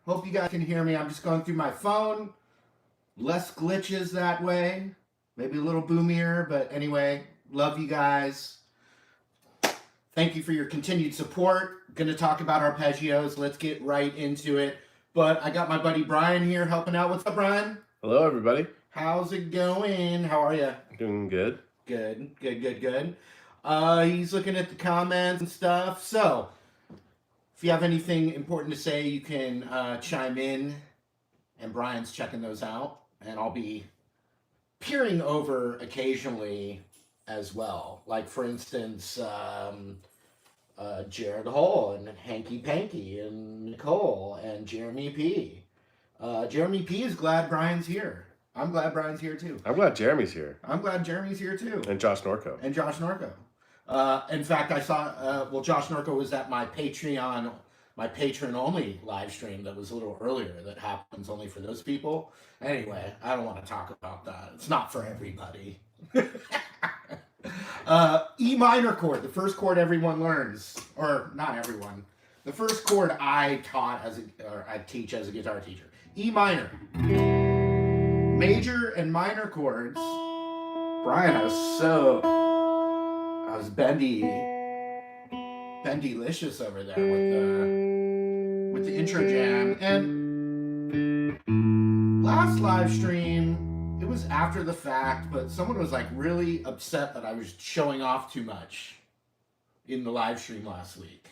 Hope you guys can hear me. I'm just going through my phone. Less glitches that way. Maybe a little boomier, but anyway, love you guys. Thank you for your continued support. Going to talk about arpeggios. Let's get right into it. But I got my buddy Brian here helping out. What's up, Brian? Hello, everybody. How's it going? How are you? Doing good. Good. He's looking at the comments and stuff. So, if you have anything important to say, you can chime in. And Brian's checking those out. And I'll be peering over occasionally as well. Like, for instance, Jared Hall and Hanky Panky and Nicole and Jeremy P. Jeremy P is glad Brian's here. I'm glad Brian's here too. I'm glad Jeremy's here. I'm glad Jeremy's here too. And Josh Norco. In fact, I saw, Josh Norco was at my Patreon, my patron-only live stream that was a little earlier that happens only for those people. Anyway, I don't want to talk about that. It's not for everybody. E minor chord, the first chord everyone learns. Or, not everyone. The first chord I teach as a guitar teacher. E minor. Major and minor chords. Brian, I was bendy-licious over there with the intro jam. And last live stream, it was after the fact, but someone was like really upset that I was showing off too much in the live stream last week.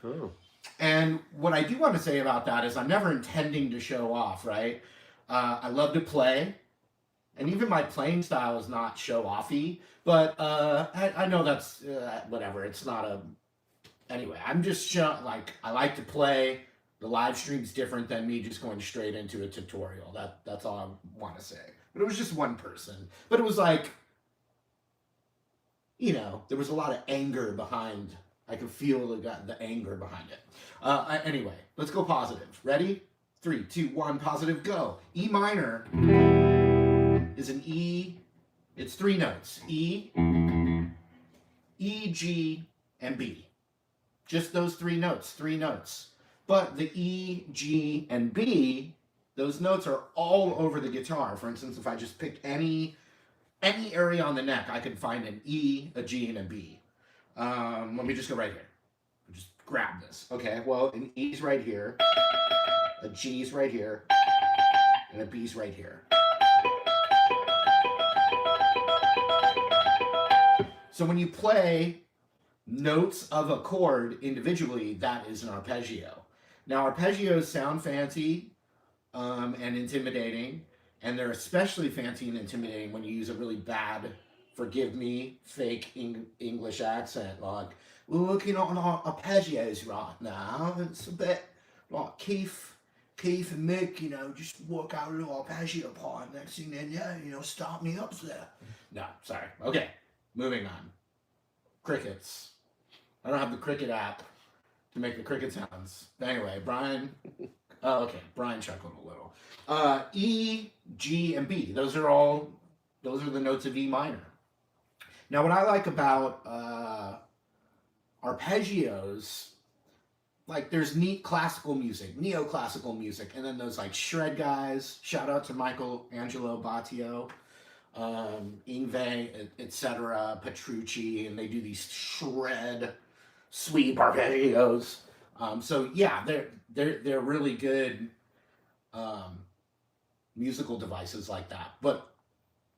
Oh. And what I do want to say about that is I'm never intending to show off, right? I love to play, and even my playing style is not show-offy, but I know that's whatever. It's not a... Anyway, I'm just I like to play. The live stream's different than me just going straight into a tutorial. That's all I want to say. But it was just one person. But it was like, there was a lot of anger behind. I could feel the anger behind it. Anyway, let's go positive. Ready? 3, 2, 1, positive, go. E minor is an E. It's 3 notes. E, E, G, and B. Just those 3 notes, 3 notes. But the E, G, and B, those notes are all over the guitar. For instance, if I just picked any area on the neck, I could find an E, a G, and a B. Let me just go right here. Just grab this. Okay, well, an E's right here, a G's right here, and a B's right here. So when you play notes of a chord individually, that is an arpeggio. Now, arpeggios sound fancy and intimidating, and they're especially fancy and intimidating when you use a really bad, forgive me, fake English accent. Like, we're looking on arpeggios right now. It's a bit like Keith and Mick, just work out a little arpeggio part. Next thing then, start me up there. No, sorry. Okay, moving on. Crickets. I don't have the Cricket app to make the cricket sounds. Anyway, Brian. Oh, okay. Brian chuckled a little. E, G, and B. Those are the notes of E minor. Now, what I like about arpeggios, like there's neat classical music, neoclassical music, and then those like shred guys. Shout out to Michelangelo Battio, Ingve, etc., Petrucci, and they do these shred sweep arpeggios. So yeah, they're really good musical devices like that. But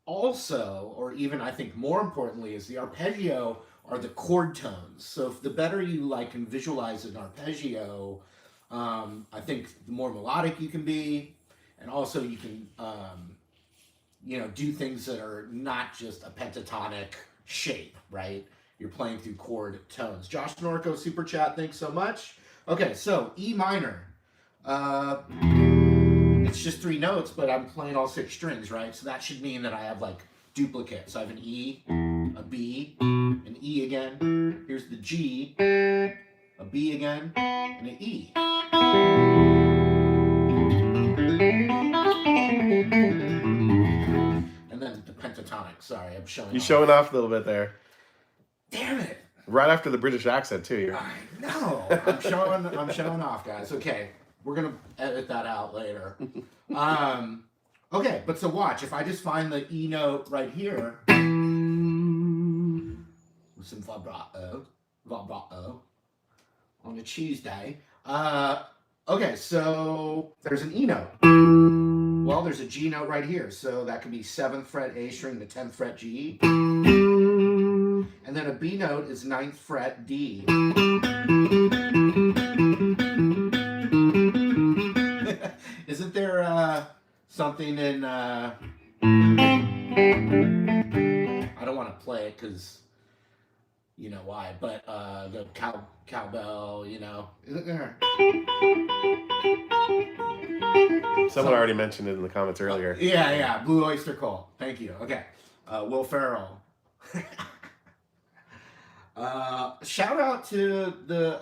also, or even I think more importantly, is the arpeggio are the chord tones. So if the better you can visualize an arpeggio, I think the more melodic you can be, and also you can do things that are not just a pentatonic shape, right? You're playing through chord tones. Josh Norco, Super Chat, thanks so much. Okay, so E minor. It's just 3 notes, but I'm playing all 6 strings, right? So that should mean that I have duplicates. So I have an E, a B, an E again. Here's the G, a B again, and an E. And then the pentatonic. Sorry, I'm showing off. You're showing off a little bit there. Damn it. Right after the British accent, too. I know. I'm showing off, guys. Okay. We're going to edit that out later. Okay, but so watch. If I just find the E note right here, with some vibrato on a Tuesday. Okay, so there's an E note. Well, there's a G note right here. So that could be 7th fret A string to 10th fret G. And then a B note is 9th fret D. Isn't there something in... I don't want to play it because you know why, but the cowbell, isn't there? Someone already mentioned it in the comments earlier. Yeah, Blue Oyster Cult. Thank you. Okay. Will Ferrell. Shout out to the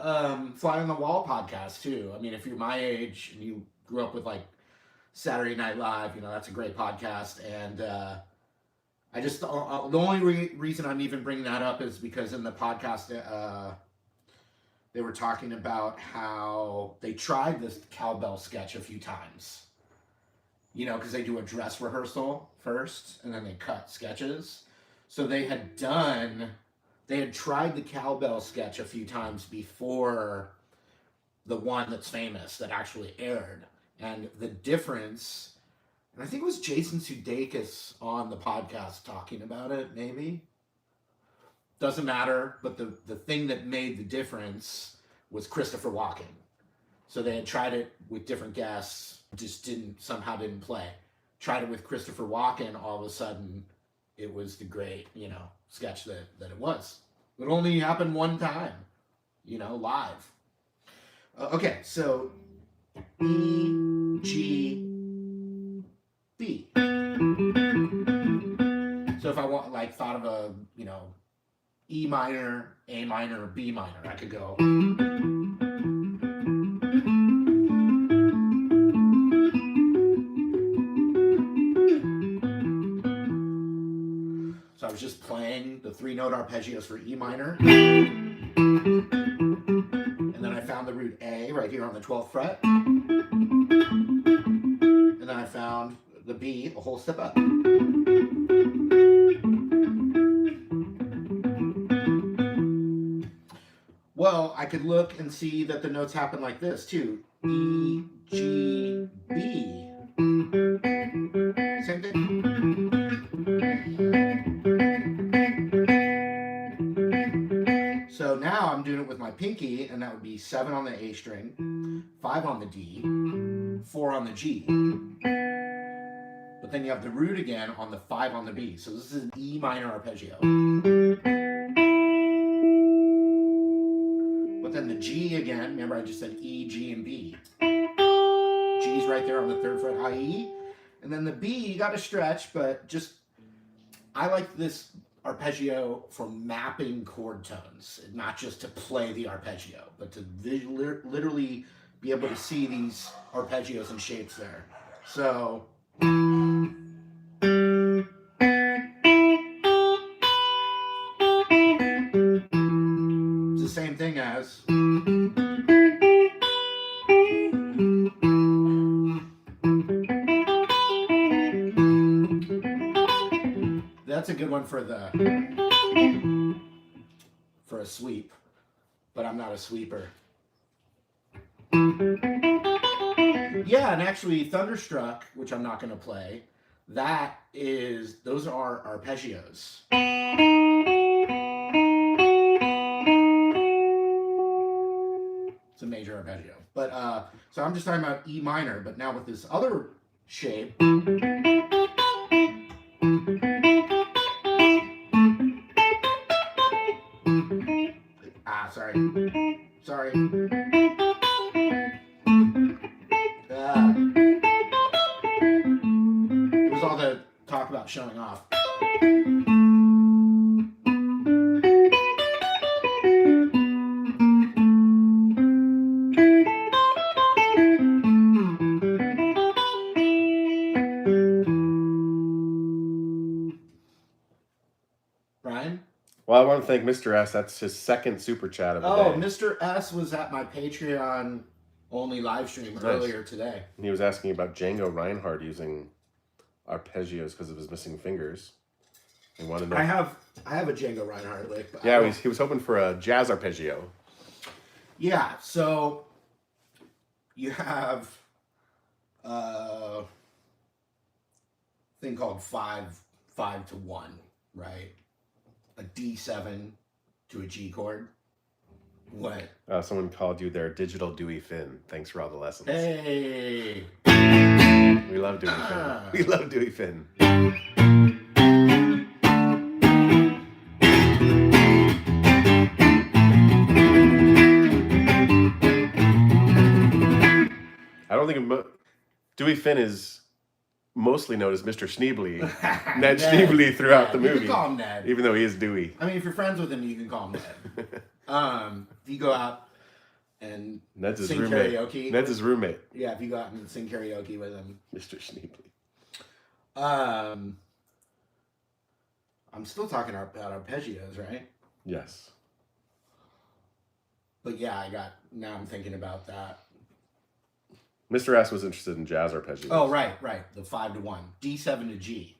Fly on the Wall podcast too. I mean, if you're my age and you grew up with Saturday Night Live, that's a great podcast. And I just the only reason I'm even bringing that up is because in the podcast they were talking about how they tried this cowbell sketch a few times. Because they do a dress rehearsal first and then they cut sketches. So they had tried the cowbell sketch a few times before the one that's famous that actually aired. And the difference, and I think it was Jason Sudeikis on the podcast talking about it, maybe. Doesn't matter, but the thing that made the difference was Christopher Walken. So they had tried it with different guests, just somehow didn't play. Tried it with Christopher Walken, all of a sudden it was the great, sketch that it was. It only happened one time, live. Okay, so E, G, B. So if I thought of a, E minor, A minor, or B minor, I could go. was just playing the 3-note arpeggios for E minor. And then I found the root A right here on the 12th fret. And then I found the B a whole step up. Well, I could look and see that the notes happen like this too. E, G, B. Same thing. So now I'm doing it with my pinky, and that would be 7 on the A string, 5 on the D, 4 on the G. But then you have the root again on the 5 on the B. So this is an E minor arpeggio. But then the G again, remember I just said E, G, and B. G's right there on the 3rd fret, I-E. And then the B, you got to stretch, but just, I like this arpeggio for mapping chord tones, not just to play the arpeggio, but to literally be able to see these arpeggios and shapes there. So it's the same thing as that's a good one for a sweep, but I'm not a sweeper. Yeah, and actually Thunderstruck, which I'm not going to play, those are arpeggios. It's a major arpeggio. But so I'm just talking about E minor, but now with this other shape. Sorry. It was all the talk about showing off. Brian? Well, I want to thank Mr. S. That's his second super chat of the day. Oh, Mr. S was at my Patreon only live stream earlier today. And he was asking about Django Reinhardt using arpeggios because of his missing fingers. He wanted to know. I have a Django Reinhardt lick. But Yeah, he was hoping for a jazz arpeggio. Yeah, so you have a thing called 5 to 1, right? A D7 to a G chord. What? Someone called you their digital Dewey Finn. Thanks for all the lessons. Hey! We love Dewey Finn. We love Dewey Finn. I don't think Dewey Finn is mostly known as Mr. Schneebly. Ned Schneebly throughout the movie. You can call him Ned. Even though he is Dewey. I mean, if you're friends with him, you can call him Ned. If you go out and Ned's sing his roommate. karaoke. Ned's his roommate. Yeah, if you go out and sing karaoke with him. Mr. Schneebly. I'm still talking about arpeggios, right? Yes. But yeah, now I'm thinking about that. Mr. S was interested in jazz arpeggios. Oh, right. The 5 to 1. D7 to G.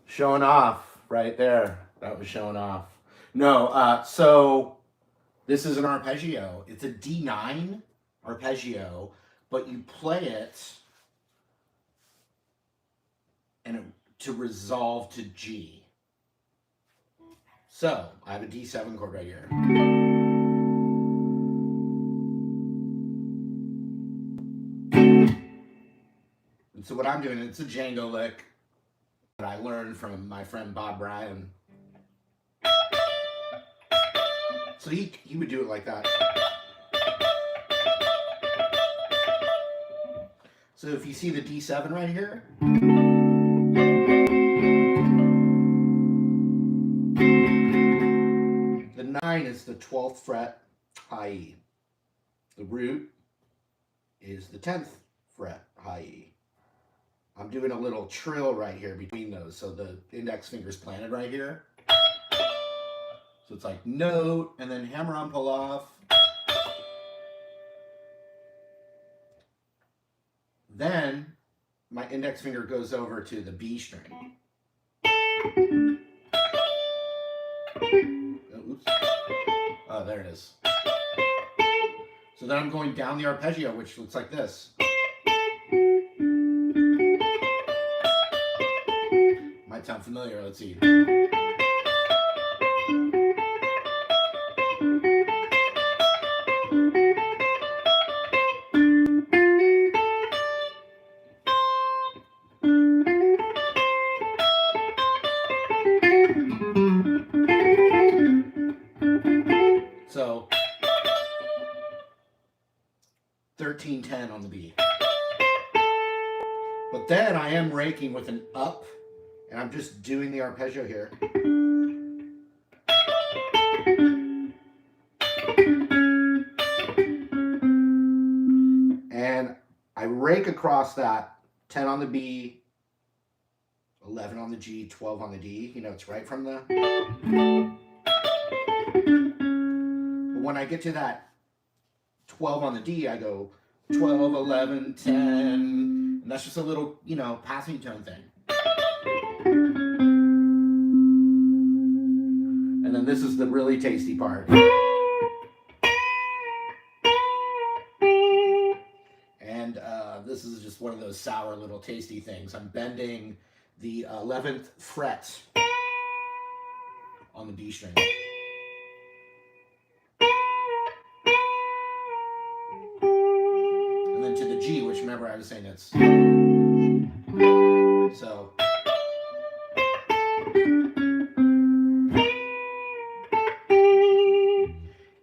Showing off right there. That was showing off. No, so this is an arpeggio. It's a D9 arpeggio, but you play it to resolve to G. So I have a D7 chord right here. And so what I'm doing, it's a Django lick that I learned from my friend Bob Bryan. So he would do it like that. So if you see the D7 right here, the 9 is the 12th fret high E. The root is the 10th fret high E. I'm doing a little trill right here between those, so the index finger's planted right here. So it's like note, and then hammer on, pull off. Then my index finger goes over to the B string. Oops. Oh, there it is. So then I'm going down the arpeggio, which looks like this. Might sound familiar. Let's see. So 13-10 on the B. But then I am raking with an up, and I'm just doing the arpeggio here. And I rake across that 10 on the B, 11 on the G, 12 on the D. You know, it's right from the... But when I get to that 12 on the D, I go 12, 11, 10, and that's just a little, you know, passing tone thing. And then this is the really tasty part. And this is just one of those sour little tasty things. I'm bending the 11th fret on the B string. And then to the G, which remember I was saying it's... So...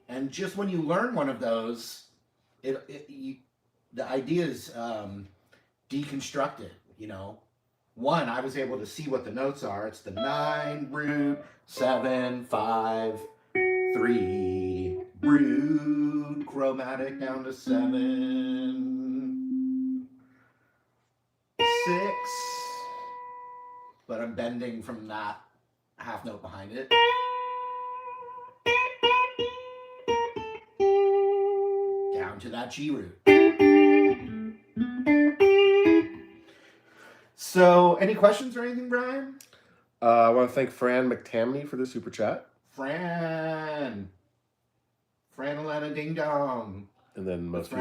And just when you learn one of those, the idea is deconstruct it, you know. One, I was able to see what the notes are. It's the 9, root, 7, 5, 3, root, chromatic down to 7, 6, but I'm bending from that half note behind it. Down to that G root. So, any questions or anything, Brian? I want to thank Fran McTamney for the super chat. Franaletta Ding Dong. And then most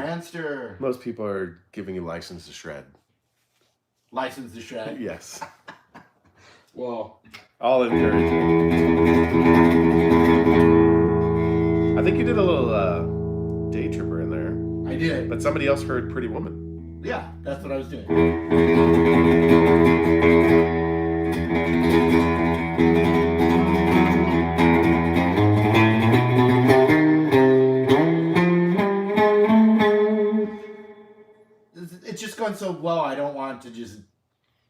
people are giving you license to shred. License to shred? Yes. Well, I'll encourage you. I think you did a little day tripper in there. I did. But somebody else heard Pretty Woman. Yeah, that's what I was doing. It's just going so well, I don't want to just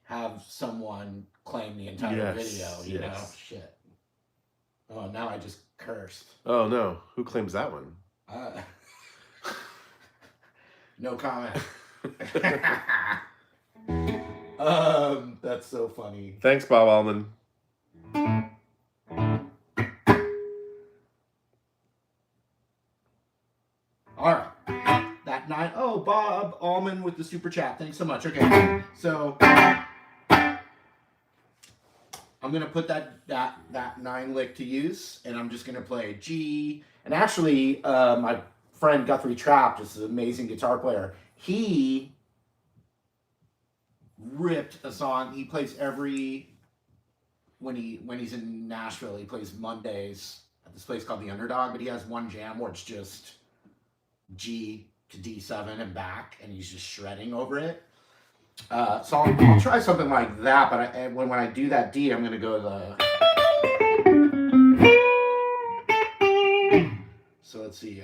have someone claim the entire video, you know? Shit. Oh, now I just cursed. Oh, no. Who claims that one? No comment. That's so funny. Thanks, Bob Allman. All right. That 9. Oh, Bob Allman with the super chat. Thanks so much. Okay. So I'm gonna put that 9 lick to use, and I'm just gonna play G. And actually, my friend Guthrie Trapp, just an amazing guitar player, he ripped a song. He plays when he's in Nashville, he plays Mondays at this place called The Underdog, but he has one jam where it's just G to D7 and back, and he's just shredding over it. So I'll try something like that, but when I do that D, I'm going to go the... So let's see.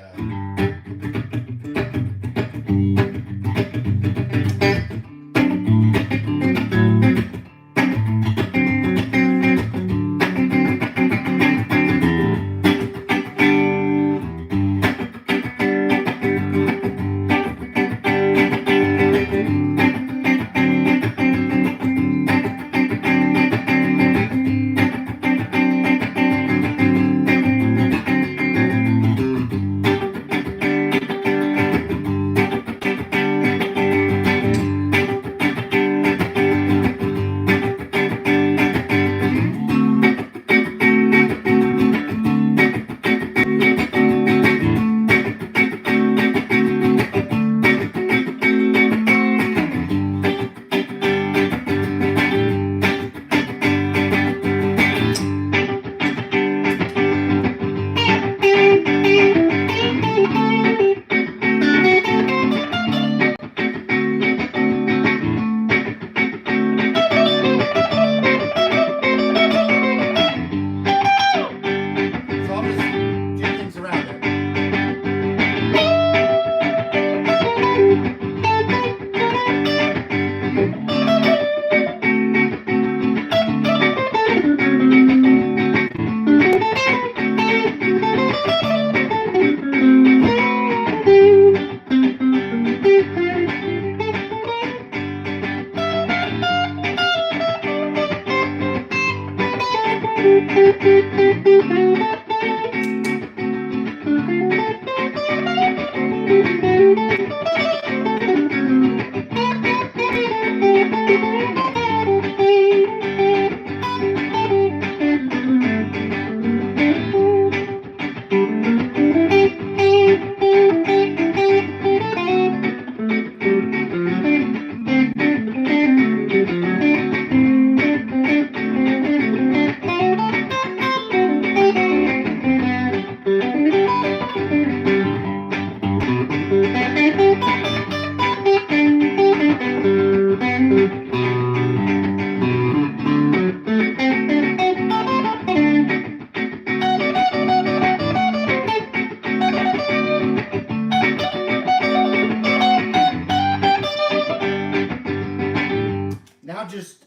Now just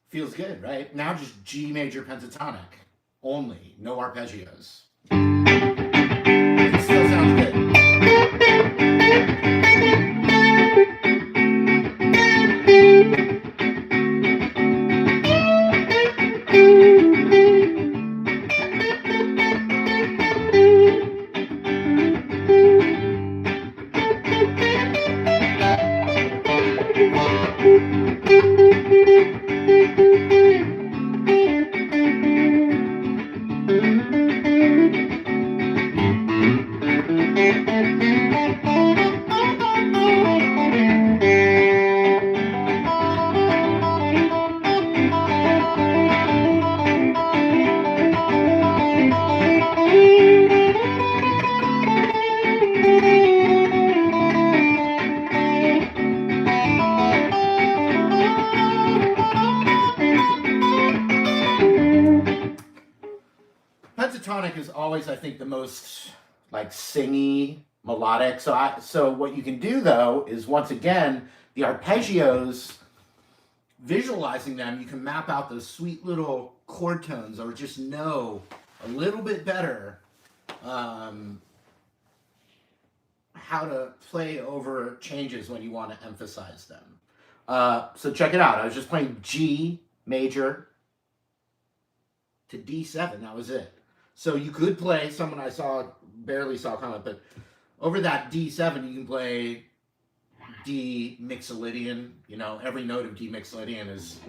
feels good, right? Now just G major pentatonic only, no arpeggios. It still sounds good. Pentatonic is always, I think, the most like singy, melodic. So what you can do though is once again the arpeggios, visualizing them, you can map out those sweet little chord tones or just know a little bit better how to play over changes when you want to emphasize them. So check it out. I was just playing G major to D7. That was it. So you could play someone I barely saw comment, but over that D7 you can play D mixolydian. You know, every note of D mixolydian is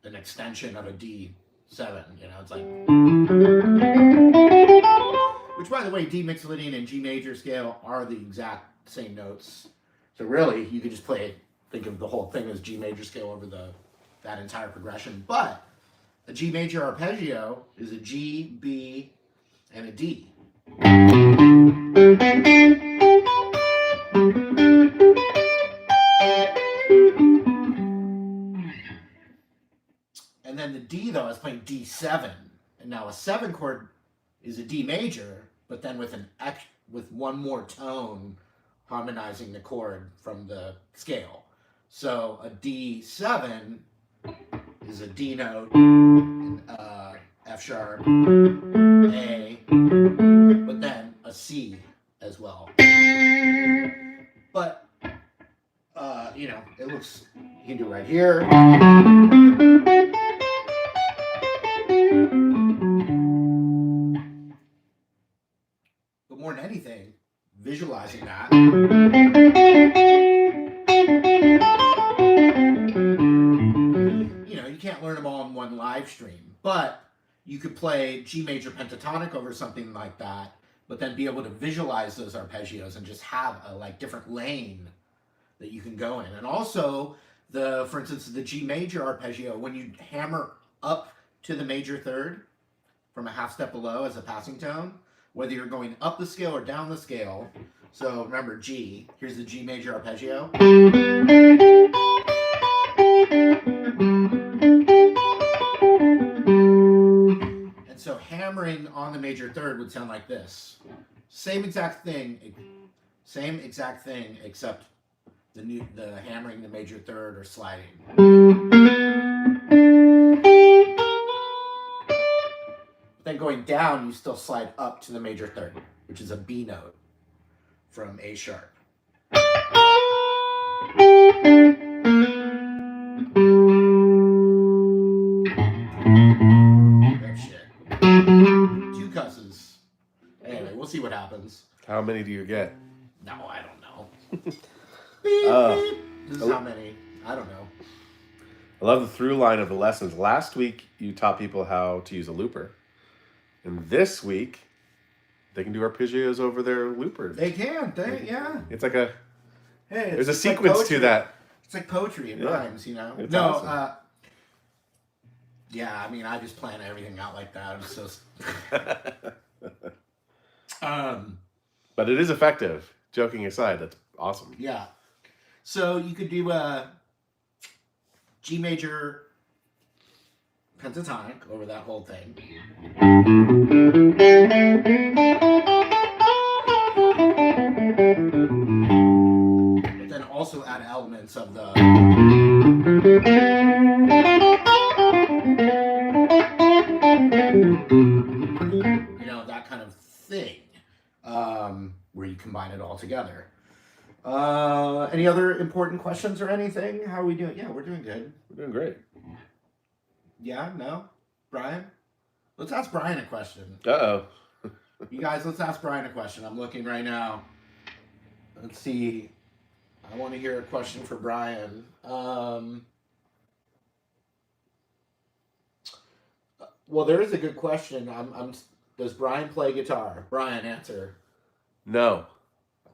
an extension of a D7. You know, it's like, which by the way, D mixolydian and G major scale are the exact same notes. So really, you could just think of the whole thing as G major scale over that entire progression. But a G major arpeggio is a G, B, and a D. And then the D, though, I was playing D7. And now a 7 chord is a D major, but then with with one more tone harmonizing the chord from the scale. So a D7 is a D note, F sharp, A, but then a C as well. But it looks, you can do right here. But more than anything, visualizing that. You can't learn them all in one live stream, but you could play G major pentatonic over something like that, but then be able to visualize those arpeggios and just have a different lane that you can go in. And also, for instance, the G major arpeggio, when you hammer up to the major third from a half step below as a passing tone, whether you're going up the scale or down the scale. So remember G, here's the G major arpeggio. And so hammering on the major third would sound like this. Same exact thing, except the hammering the major third or sliding. But then going down, you still slide up to the major third, which is a B note from A sharp. Oh shit. 2 cusses. Anyway, we'll see what happens. How many do you get? No, I don't know. Beep. This is how many. I don't know. I love the through line of the lessons. Last week, you taught people how to use a looper. And this week, they can do arpeggios over their looper. They can. Yeah. It's like there's a like sequence to that. It's like poetry and rhymes, It's awesome. Yeah, I mean, I just plan everything out like that. I'm so... But it is effective. Joking aside, that's awesome. Yeah. So you could do a G major pentatonic over that whole thing. But then also add elements of the... that kind of thing, where you combine it all together. Any other important questions or anything? How are we doing? Yeah, we're doing good. We're doing great. Yeah, no? Brian? Let's ask Brian a question. Uh-oh. You guys, let's ask Brian a question. I'm looking right now. Let's see. I want to hear a question for Brian. Well, there is a good question. Does Brian play guitar? Brian, answer. No.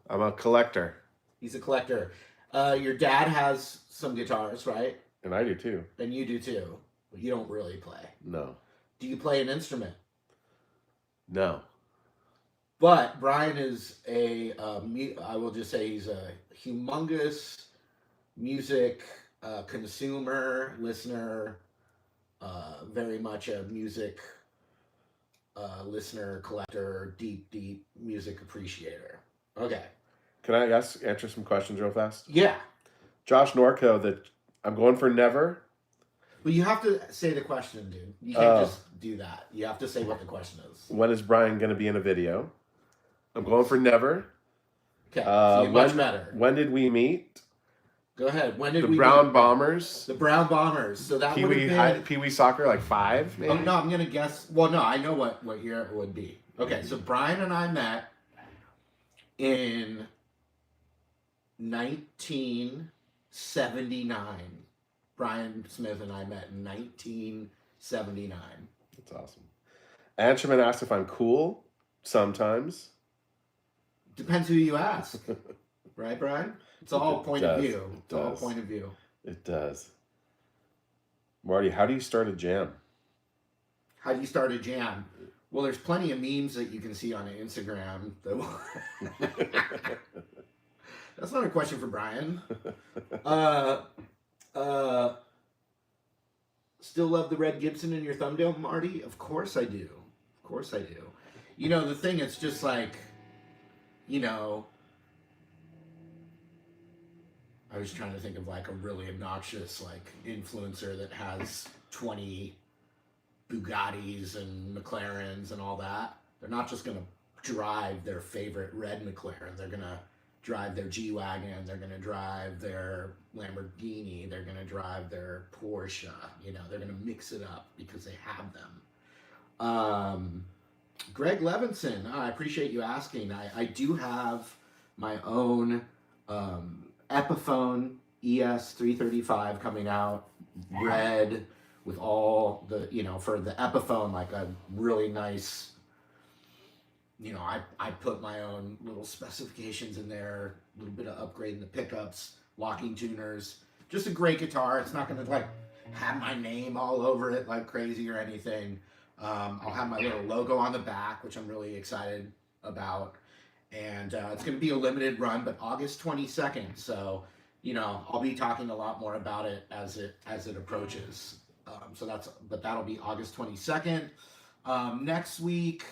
I'm a collector. He's a collector. Your dad has some guitars, right? And I do too. And you do too. But you don't really play. No. Do you play an instrument? No. But Brian is I will just say he's a humongous music consumer, listener, very much a music listener, collector, deep music appreciator. Okay. Can I answer some questions real fast? Yeah. Josh Norco, I'm going for never. But you have to say the question, dude. You can't just do that. You have to say what the question is. When is Brian going to be in a video? I'm going for never. Okay, so you're much better. When did we meet? Go ahead. When did we Brown meet? Bombers. The Brown Bombers. So that would have been... Pee-wee soccer, like 5, maybe? Oh, no, I'm going to guess... Well, no, I know what year it would be. Okay, so Brian and I met in 1979. Brian Smith and I met in 1979. That's awesome. Ansherman asked if I'm cool. Sometimes. Depends who you ask. Right, Brian? It's all point of view. It's all point of view. It does. Marty, how do you start a jam? How do you start a jam? Well, there's plenty of memes that you can see on Instagram. That's not a question for Brian. Still love the red Gibson in your thumbnail, Marty? Of course I do. Of course I do. the thing is just like, you know, I was trying to think of like a really obnoxious like influencer that has 20 Bugattis and McLarens and all that. They're not just gonna drive their favorite red McLaren. They're gonna drive their G-Wagon. They're gonna drive their Lamborghini. They're gonna drive their Porsche. They're gonna mix it up because they have them. Greg Levinson, I appreciate you asking. I do have my own Epiphone ES335 coming out, red, with all the, for the Epiphone, like a really nice, I put my own little specifications in there, a little bit of upgrading the pickups, locking tuners. Just a great guitar. It's not going to like have my name all over it like crazy or anything. I'll have my little logo on the back, which I'm really excited about. And it's going to be a limited run, but August 22nd. So, I'll be talking a lot more about it as it approaches. But that'll be August 22nd. Next week,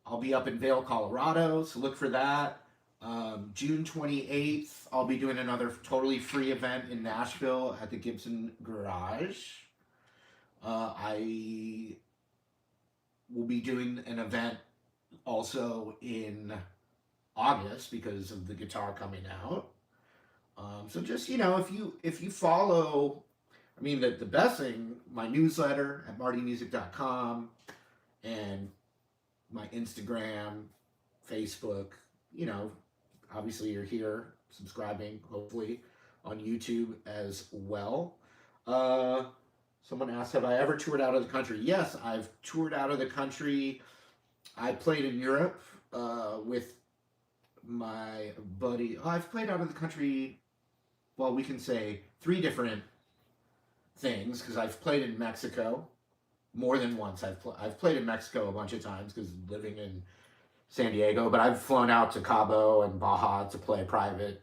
I'll be up in Vail, Colorado, so look for that. June 28th, I'll be doing another totally free event in Nashville at the Gibson Garage. I will be doing an event also in August because of the guitar coming out. So just, if you follow, the best thing, my newsletter at martymusic.com and my Instagram, Facebook, obviously you're here subscribing, hopefully, on YouTube as well. Someone asked, have I ever toured out of the country? Yes, I've toured out of the country. I played in Europe with my buddy. I've played out of the country, well, we can say 3 different things, because I've played in Mexico more than once. I've played in Mexico a bunch of times because living in San Diego, but I've flown out to Cabo and Baja to play a private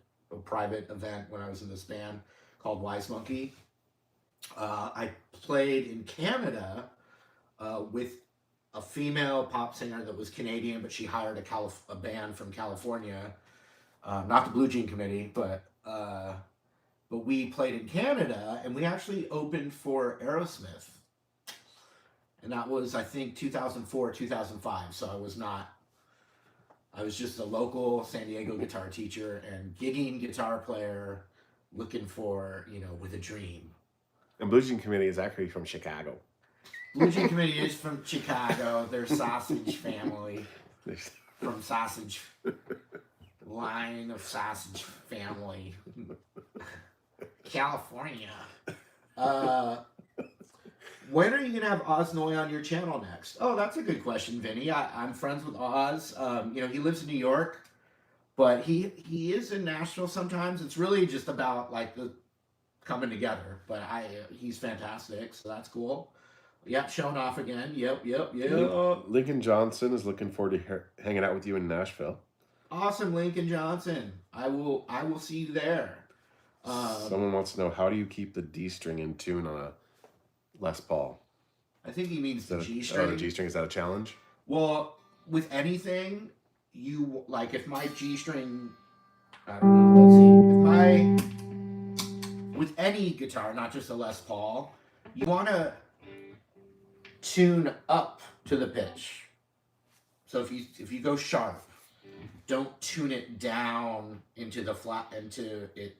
event when I was in this band called Wise Monkey. I played in Canada with a female pop singer that was Canadian, but she hired a band from California, not the Blue Jean Committee, but we played in Canada, and we actually opened for Aerosmith. And that was, I think, 2004, 2005. So I was just a local San Diego guitar teacher and gigging guitar player looking for, with a dream. And Blue Jean Committee is actually from Chicago. Blue Jean Committee is from Chicago. They're sausage family. From sausage. Line of sausage family. California. When are you going to have Oz Noy on your channel next? Oh, that's a good question, Vinny. I'm friends with Oz. He lives in New York, but he is in Nashville sometimes. It's really just about like the coming together, but he's fantastic, so that's cool. Yep, showing off again. Yep. Lincoln Johnson is looking forward to hanging out with you in Nashville. Awesome, Lincoln Johnson. I will see you there. Someone wants to know, how do you keep the D string in tune on a Les Paul? I think he means the G string. Oh, the G string, is that a challenge? Well, with anything, you like if my G string, I don't know, let's see. With any guitar, not just a Les Paul, you want to tune up to the pitch. So if you go sharp, don't tune it down into the flat, into it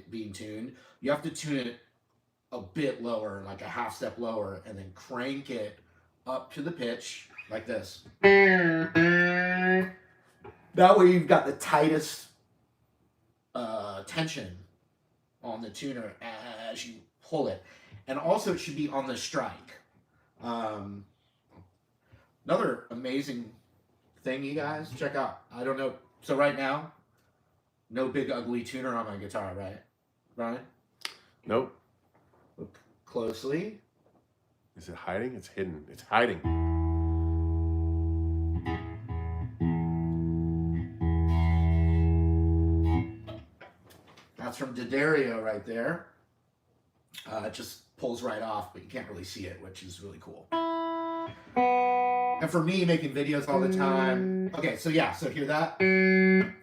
being tuned. You have to tune it a bit lower, like a half step lower, and then crank it up to the pitch like this. That way you've got the tightest tension on the tuner as you pull it. And also it should be on the strike. Another amazing thing, you guys, check out. I don't know. So right now, no big ugly tuner on my guitar, right? Brian? Nope. Look closely. Is it hiding? It's hidden. It's hiding. That's from D'Addario right there. It just pulls right off, but you can't really see it, which is really cool. And for me, making videos all the time. Okay, so yeah, so hear that?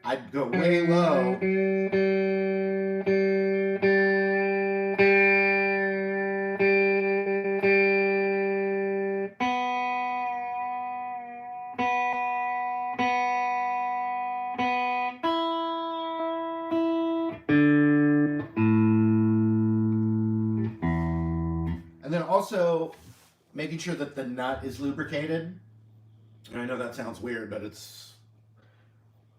I'd go way low. And then also making sure that the nut is lubricated. And I know that sounds weird, but it's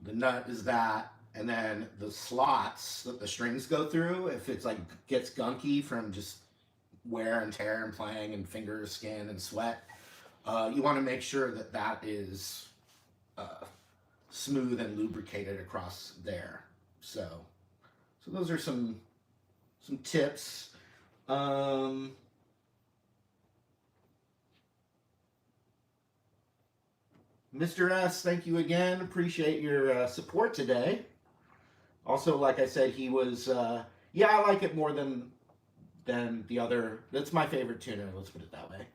the nut is that, and then the slots that the strings go through, if it's like gets gunky from just wear and tear and playing and fingers, skin, and sweat, you want to make sure that that is smooth and lubricated across there. So those are some tips. Mr. S, thank you again. Appreciate your support today. Also, like I said, he was, yeah, I like it more than the other. That's my favorite tuner, let's put it that way.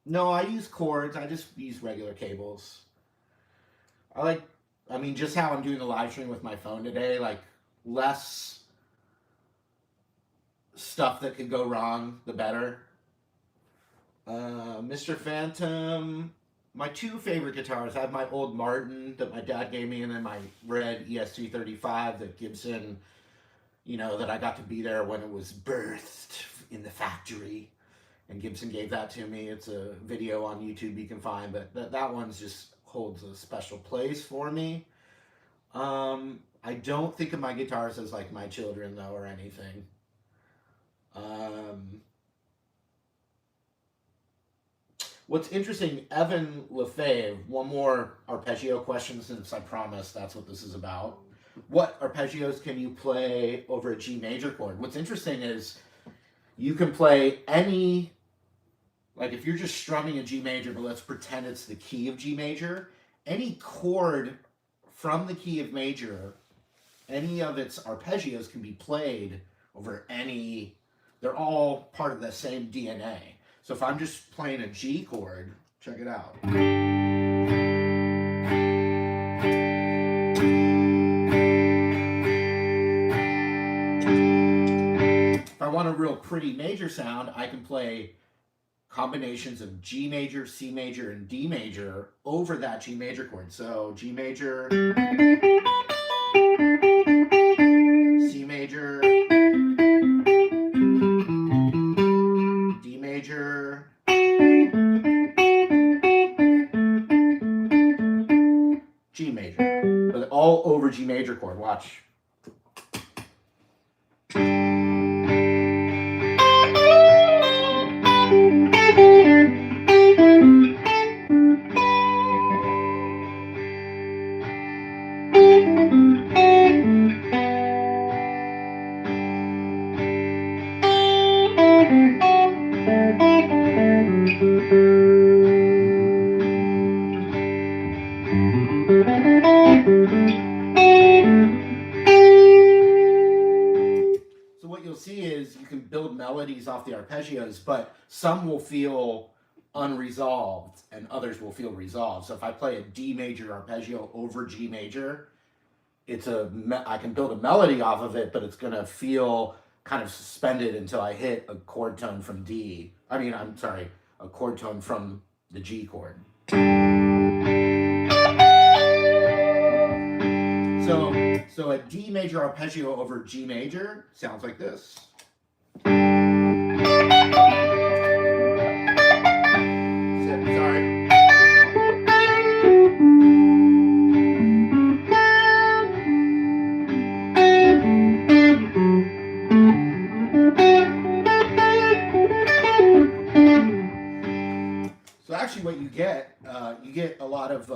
No, I use cords. I just use regular cables. I mean, just how I'm doing the live stream with my phone today, like less stuff that could go wrong, the better. Mr. Phantom, my two favorite guitars. I have my old Martin that my dad gave me, and then my red ES335 that Gibson, you know, that I got to be there when it was birthed in the factory. And Gibson gave that to me. It's a video on YouTube you can find, but that one's just holds a special place for me. I don't think of my guitars as like my children though, or anything. What's interesting, Evan Lefebvre, one more arpeggio question since I promised that's what this is about. What arpeggios can you play over a G major chord? What's interesting is you can play any, like if you're just strumming a G major, but let's pretend it's the key of G major, any chord from the key of major, any of its arpeggios can be played over any, they're all part of the same DNA. So if I'm just playing a G chord, check it out. If I want a real pretty major sound, I can play combinations of G major, C major, and D major over that G major chord. So G major, C major, D major, G major, but all over G major chord. Watch. So what you'll see is you can build melodies off the arpeggios, but some will feel unresolved and others will feel resolved. So if I play a D major arpeggio over G major, I can build a melody off of it, but it's going to feel kind of suspended until I hit a chord tone from D. I mean, I'm sorry, a chord tone from the G chord. So a D major arpeggio over G major sounds like this. Sorry. So actually what you get a lot of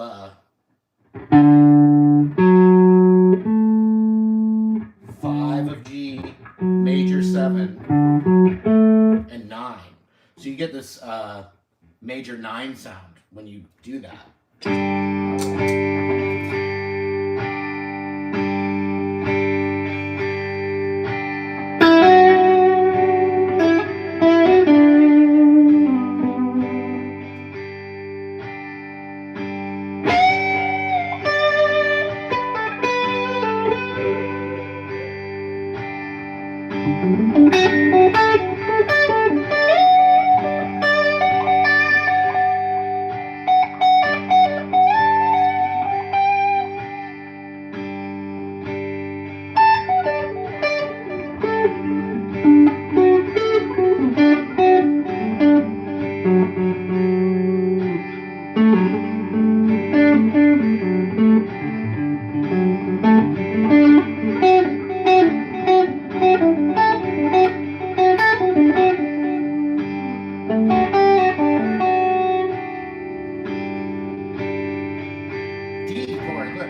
5 of G, major 7, and 9. So you get this major 9 sound when you do that. D chord, look.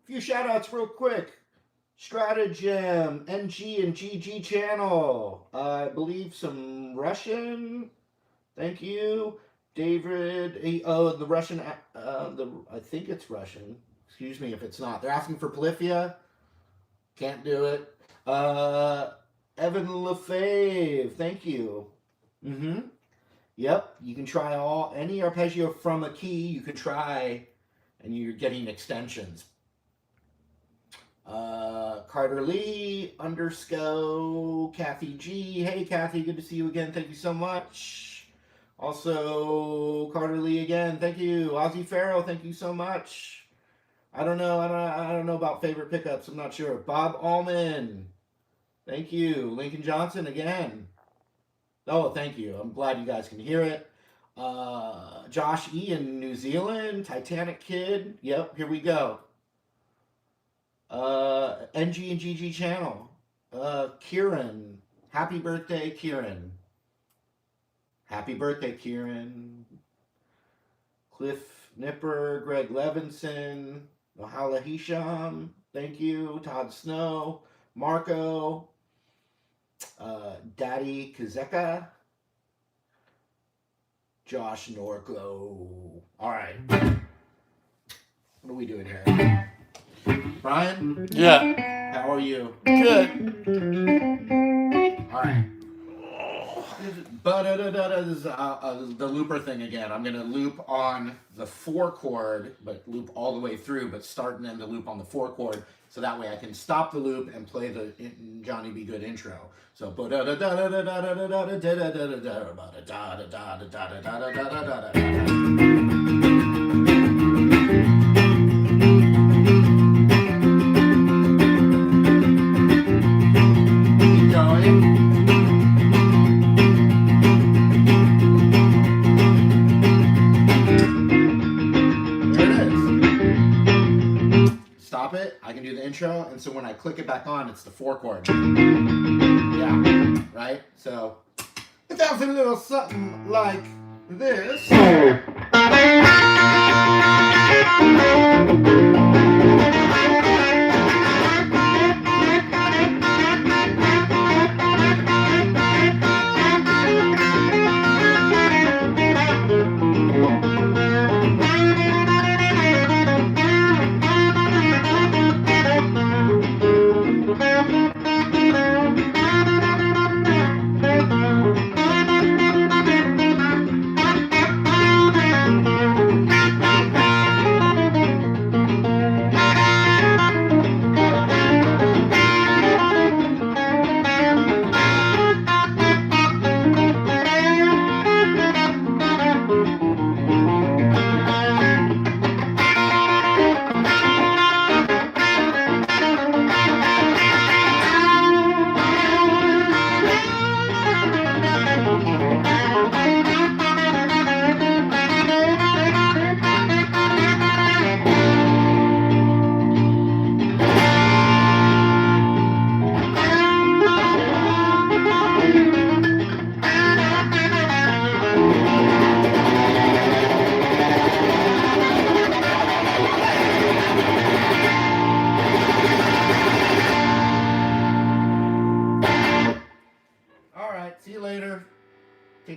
Few shout outs real quick. Stratagem, NG and GG channel. I believe some Russian. Thank you. David, oh, the Russian, I think it's Russian. Excuse me if it's not. They're asking for Polyphia. Can't do it. Evan Lefave, thank you. Yep, you can try any arpeggio from a key. You could try, and you're getting extensions. Carter Lee, underscore Kathy G. Hey Kathy, good to see you again. Thank you so much. Also, Carter Lee again. Thank you. Ozzy Farrell, thank you so much. I don't know about favorite pickups. I'm not sure. Bob Allman, thank you. Lincoln Johnson again. Oh, thank you. I'm glad you guys can hear it. Josh E in New Zealand, Titanic Kid. Yep, here we go. NG and GG channel. Kieran. Happy birthday, Kieran. Happy birthday, Kieran. Cliff Nipper, Greg Levinson, Mahala Hisham, thank you. Todd Snow, Marco, Daddy Kazeka, Josh Norco. All right. What are we doing here? Brian? Yeah. How are you? Good. All right. This is the looper thing again. I'm going to loop on the 4 chord, but loop all the way through, but start and end the loop on the 4 chord, so that way I can stop the loop and play the Johnny B. Good intro. So, keep going. Stop it, I can do the intro, and so when I click it back on, it's the 4 chord. Yeah, right? So, it sounds a little something like this.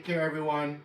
Take care, everyone.